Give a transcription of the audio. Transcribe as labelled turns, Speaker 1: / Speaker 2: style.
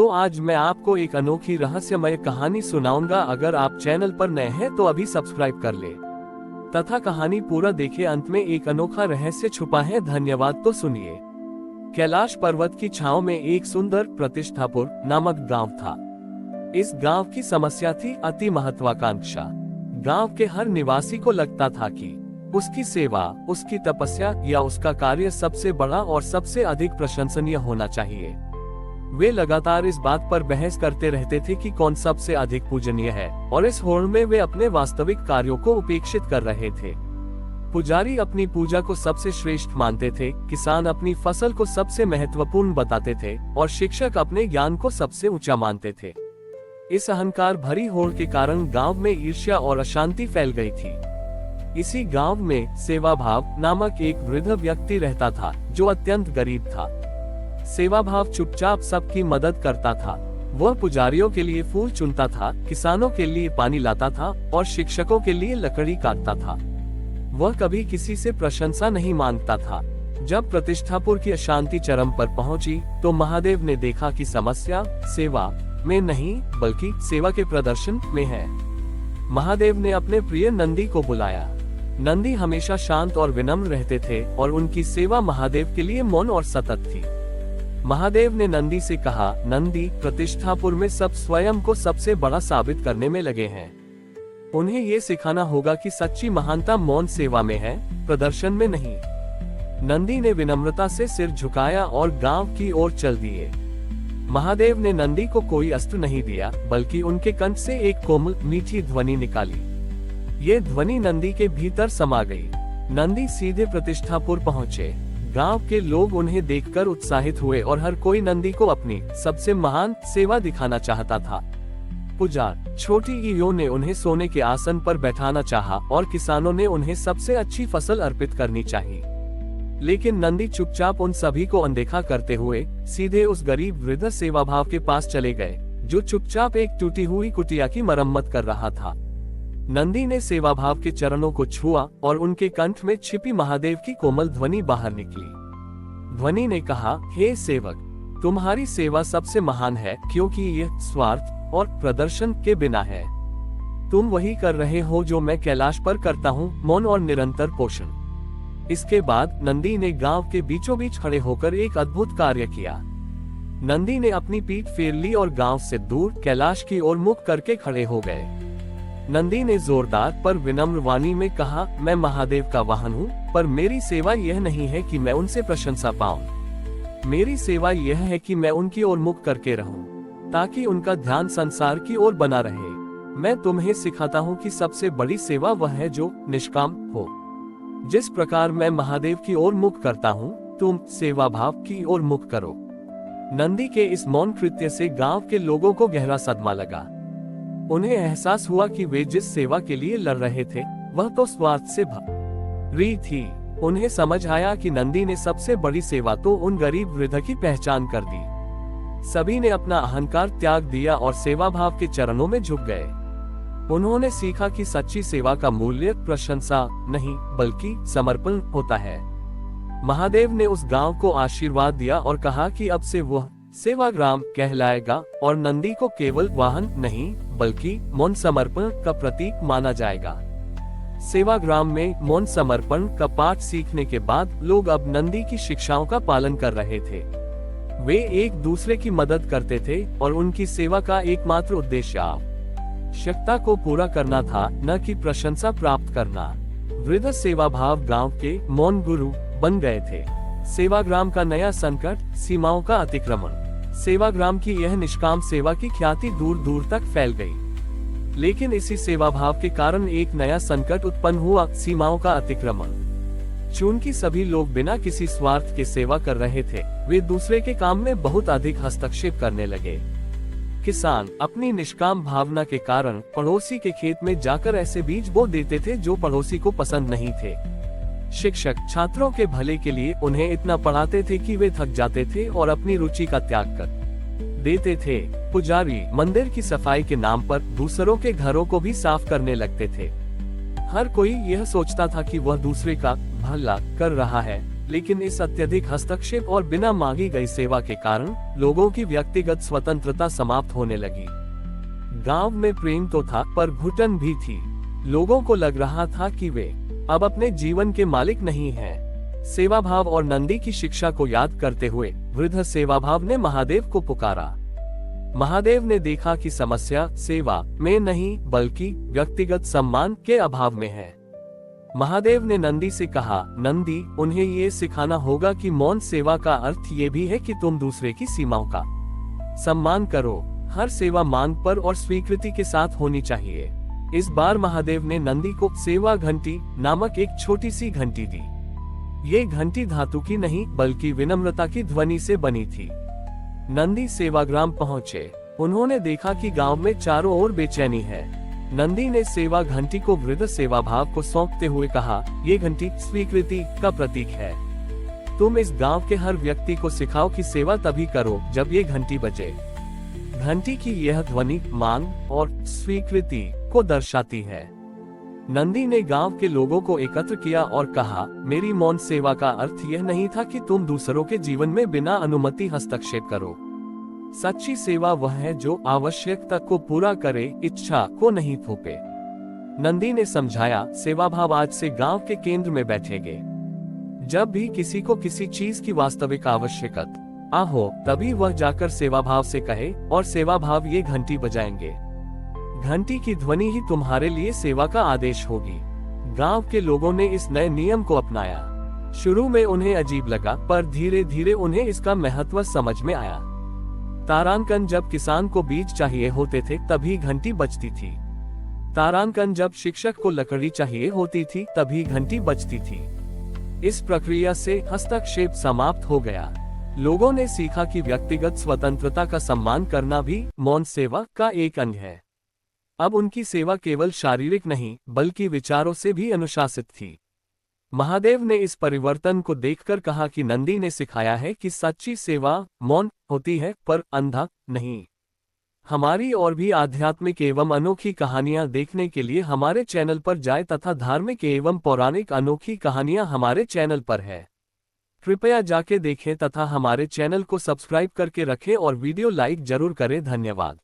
Speaker 1: तो आज मैं आपको एक अनोखी रहस्यमय कहानी सुनाऊंगा। अगर आप चैनल पर नए हैं तो अभी सब्सक्राइब कर ले तथा कहानी पूरा देखे। अंत में एक अनोखा रहस्य छुपा है। धन्यवाद। तो सुनिए। कैलाश पर्वत की छांव में एक सुंदर प्रतिष्ठापुर नामक गांव था। इस गांव की समस्या थी अति महत्वाकांक्षा। गांव के हर निवासी को लगता था कि उसकी सेवा, उसकी तपस्या या उसका कार्य सबसे बड़ा और सबसे अधिक प्रशंसनीय होना चाहिए। वे लगातार इस बात पर बहस करते रहते थे कि कौन सबसे अधिक पूजनीय है, और इस होड़ में वे अपने वास्तविक कार्यों को उपेक्षित कर रहे थे। पुजारी अपनी पूजा को सबसे श्रेष्ठ मानते थे, किसान अपनी फसल को सबसे महत्वपूर्ण बताते थे, और शिक्षक अपने ज्ञान को सबसे ऊंचा मानते थे। इस अहंकार भरी होड़ के कारण गांव में ईर्ष्या और अशांति फैल गई थी। इसी गांव में सेवा भाव नामक एक वृद्ध व्यक्ति रहता था, जो अत्यंत गरीब था। सेवा भाव चुपचाप सबकी मदद करता था। वह पुजारियों के लिए फूल चुनता था, किसानों के लिए पानी लाता था और शिक्षकों के लिए लकड़ी काटता था। वह कभी किसी से प्रशंसा नहीं मांगता था। जब प्रतिष्ठापुर की अशांति चरम पर पहुंची, तो महादेव ने देखा कि समस्या सेवा में नहीं बल्कि सेवा के प्रदर्शन में है। महादेव ने अपने प्रिय नंदी को बुलाया। नंदी हमेशा शांत और विनम्र रहते थे और उनकी सेवा महादेव के लिए मौन और सतत थी। महादेव ने नंदी से कहा, नंदी, प्रतिष्ठापुर में सब स्वयं को सबसे बड़ा साबित करने में लगे हैं। उन्हें ये सिखाना होगा कि सच्ची महानता मौन सेवा में है, प्रदर्शन में नहीं। नंदी ने विनम्रता से सिर झुकाया और गांव की ओर चल दिए। महादेव ने नंदी को कोई अस्त्र नहीं दिया, बल्कि उनके कंठ से एक कोमल मीठी ध्वनि निकाली। ये ध्वनि नंदी के भीतर समा गई। नंदी सीधे प्रतिष्ठापुर पहुंचे। गांव के लोग उन्हें देखकर उत्साहित हुए और हर कोई नंदी को अपनी सबसे महान सेवा दिखाना चाहता था। पुजार छोटी ईयो ने उन्हें सोने के आसन पर बैठाना चाहा और किसानों ने उन्हें सबसे अच्छी फसल अर्पित करनी चाहिए। लेकिन नंदी चुपचाप उन सभी को अनदेखा करते हुए सीधे उस गरीब वृद्ध सेवाभाव के पास चले गए, जो चुपचाप एक टूटी हुई कुटिया की मरम्मत कर रहा था। नंदी ने सेवाभाव के चरणों को छुआ और उनके कंठ में छिपी महादेव की कोमल ध्वनि बाहर निकली। ध्वनि ने कहा, हे सेवक, तुम्हारी सेवा सबसे महान है, क्योंकि यह स्वार्थ और प्रदर्शन के बिना है। तुम वही कर रहे हो जो मैं कैलाश पर करता हूँ, मौन और निरंतर पोषण। इसके बाद नंदी ने गांव के बीचों बीच खड़े होकर एक अद्भुत कार्य किया। नंदी ने अपनी पीठ फेर ली और गांव से दूर कैलाश की ओर मुख करके खड़े हो गए। नंदी ने जोरदार पर विनम्र वाणी में कहा, मैं महादेव का वाहन हूँ, पर मेरी सेवा यह नहीं है कि मैं उनसे प्रशंसा पाऊं। मेरी सेवा यह है कि मैं उनकी ओर मुख करके रहूं, ताकि उनका ध्यान संसार की ओर बना रहे। मैं तुम्हें सिखाता हूँ कि सबसे बड़ी सेवा वह है जो निष्काम हो। जिस प्रकार मैं महादेव की ओर मुख करता हूँ, तुम सेवा भाव की ओर मुख करो। नंदी के इस मौन कृत्य से गांव के लोगों को गहरा सदमा लगा। उन्हें एहसास हुआ कि वे जिस सेवा के लिए लड़ रहे थे, वह तो स्वार्थ से भरी थी। उन्हें समझ आया कि नंदी ने सबसे बड़ी सेवा तो उन गरीब वृद्ध की पहचान कर दी। सभी ने अपना अहंकार त्याग दिया और सेवा भाव के चरणों में झुक गए। उन्होंने सीखा कि सच्ची सेवा का मूल्य प्रशंसा नहीं बल्कि समर्पण होता है। महादेव ने उस गांव को आशीर्वाद दिया और कहा कि अब से वह सेवाग्राम कहलाएगा और नंदी को केवल वाहन नहीं बल्कि मौन समर्पण का प्रतीक माना जाएगा। सेवाग्राम में मौन समर्पण का पाठ सीखने के बाद लोग अब नंदी की शिक्षाओं का पालन कर रहे थे। वे एक दूसरे की मदद करते थे और उनकी सेवा का एकमात्र उद्देश्य आवश्यकता को पूरा करना था, न कि प्रशंसा प्राप्त करना। वृद्ध सेवा भाव गांव के मौन गुरु बन गए थे। सेवाग्राम का नया संकट, सीमाओं का अतिक्रमण। सेवाग्राम की यह निष्काम सेवा की ख्याति दूर दूर तक फैल गई। लेकिन इसी सेवा भाव के कारण एक नया संकट उत्पन्न हुआ, सीमाओं का अतिक्रमण। चूंकि सभी लोग बिना किसी स्वार्थ के सेवा कर रहे थे, वे दूसरे के काम में बहुत अधिक हस्तक्षेप करने लगे। किसान अपनी निष्काम भावना के कारण पड़ोसी के खेत में जाकर ऐसे बीज बो देते थे जो पड़ोसी को पसंद नहीं थे। शिक्षक छात्रों के भले के लिए उन्हें इतना पढ़ाते थे कि वे थक जाते थे और अपनी रुचि का त्याग कर देते थे। पुजारी मंदिर की सफाई के नाम पर दूसरों के घरों को भी साफ करने लगते थे। हर कोई यह सोचता था कि वह दूसरे का भला कर रहा है, लेकिन इस अत्यधिक हस्तक्षेप और बिना मांगी गई सेवा के कारण लोगों की व्यक्तिगत स्वतंत्रता समाप्त होने लगी। गांव में प्रेम तो था पर घुटन भी थी। लोगों को लग रहा था कि वे अब अपने जीवन के मालिक नहीं हैं। सेवाभाव और नंदी की शिक्षा को याद करते हुए वृद्ध सेवाभाव ने महादेव को पुकारा। महादेव ने देखा कि समस्या सेवा में नहीं बल्कि व्यक्तिगत सम्मान के अभाव में है। महादेव ने नंदी से कहा, नंदी, उन्हें ये सिखाना होगा कि मौन सेवा का अर्थ ये भी है कि तुम दूसरे की सीमाओं का सम्मान करो। हर सेवा मांग पर और स्वीकृति के साथ होनी चाहिए। इस बार महादेव ने नंदी को सेवा घंटी नामक एक छोटी सी घंटी दी। ये घंटी धातु की नहीं बल्कि विनम्रता की ध्वनि से बनी थी। नंदी सेवाग्राम पहुंचे। उन्होंने देखा कि गांव में चारों ओर बेचैनी है। नंदी ने सेवा घंटी को वृद्ध सेवाभाव को सौंपते हुए कहा, ये घंटी स्वीकृति का प्रतीक है। तुम इस गांव के हर व्यक्ति को सिखाओ कि सेवा तभी करो जब ये घंटी बजे। घंटी की यह ध्वनि मांग और स्वीकृति को दर्शाती है। नंदी ने गांव के लोगों को एकत्र किया और कहा, मेरी मौन सेवा का अर्थ यह नहीं था कि तुम दूसरों के जीवन में बिना अनुमति हस्तक्षेप करो। सच्ची सेवा वह है जो आवश्यकता को पूरा करे, इच्छा को नहीं थोपे। नंदी ने समझाया, सेवाभाव आज से गांव के केंद्र में बैठेंगे। जब भी किसी को किसी चीज की वास्तविक आवश्यकता हो तभी वह जाकर सेवाभाव से कहे और सेवाभाव ये घंटी बजाएंगे। घंटी की ध्वनि ही तुम्हारे लिए सेवा का आदेश होगी। गांव के लोगों ने इस नए नियम को अपनाया। शुरू में उन्हें अजीब लगा पर धीरे धीरे उन्हें इसका महत्व समझ में आया। तारांकन जब किसान को बीज चाहिए होते थे तभी घंटी बजती थी। तारांकन जब शिक्षक को लकड़ी चाहिए होती थी तभी घंटी बजती थी। इस प्रक्रिया से हस्तक्षेप समाप्त हो गया। लोगों ने सीखा कि व्यक्तिगत स्वतंत्रता का सम्मान करना भी मौन सेवा का एक अंग है। अब उनकी सेवा केवल शारीरिक नहीं बल्कि विचारों से भी अनुशासित थी। महादेव ने इस परिवर्तन को देखकर कहा कि नंदी ने सिखाया है कि सच्ची सेवा मौन होती है पर अंधा नहीं। हमारी और भी आध्यात्मिक एवं अनोखी कहानियां देखने के लिए हमारे चैनल पर जाएं तथा धार्मिक एवं पौराणिक अनोखी कहानियां हमारे चैनल पर है। कृपया जाके देखें तथा हमारे चैनल को सब्सक्राइब करके रखें और वीडियो लाइक जरूर करें। धन्यवाद।